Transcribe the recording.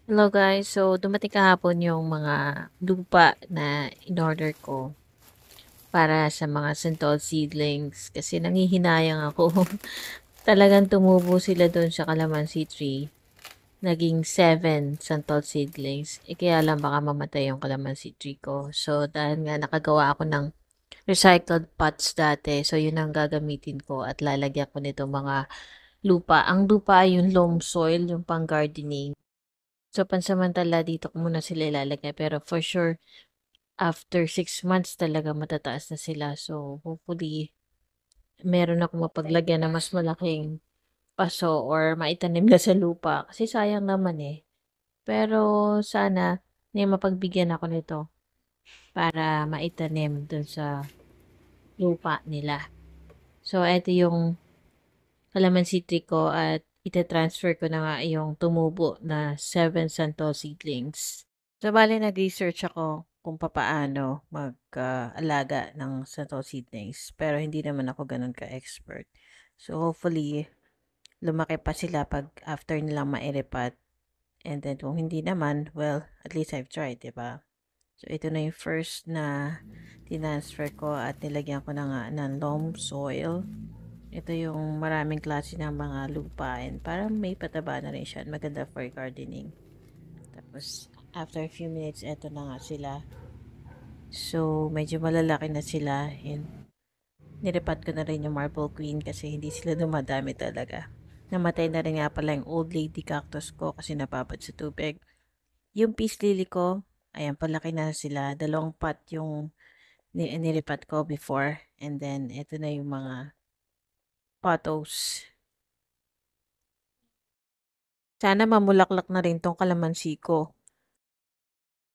Hello guys, so dumating kahapon yung mga lupa na in-order ko para sa mga santol seedlings kasi nanghihinayang ako. Talagang tumubo sila doon sa calamansi tree. Naging 7 santol seedlings. Kaya lang baka mamatay yung calamansi tree ko. So dahil nga nakagawa ako ng recycled pots dati, so yun ang gagamitin ko at lalagyan ko nito mga lupa. Ang lupa ay yung loam soil, yung pang gardening. So, pansamantala dito ko muna sila ilalagay. Pero for sure, after 6 months talaga matataas na sila. So, hopefully, meron ako mapaglagyan na mas malaking paso or maitanim na sa lupa. Kasi sayang naman eh. Pero sana may mapagbigyan ako nito para maitanim dun sa lupa nila. So, ito yung calamansi tree ko at ita-transfer ko na nga yung tumubo na 7 santol seedlings. So, bale nag-research ako kung papaano mag-alaga ng santol seedlings. Pero hindi naman ako ganun ka-expert. So, hopefully, lumaki pa sila pag after nilang mairipat. And then, kung hindi naman, well, at least I've tried, diba? So, ito na yung first na tinransfer ko at nilagyan ko na nga ng loam soil. Ito yung maraming klase ng mga lupa and parang may pataba na rin siya. Maganda for gardening. Tapos, after a few minutes, eto na nga sila. So, medyo malalaki na sila and niripat ko na rin yung marble queen kasi hindi sila dumadami talaga. Namatay na rin nga pala yung old lady cactus ko kasi napapad sa tubig. Yung peace lily ko, ayan, palaki na sila. Dalawang pot yung niripat ko before. And then, ito na yung mga potos. Sana mamulaklak na rin tong kalamansi ko.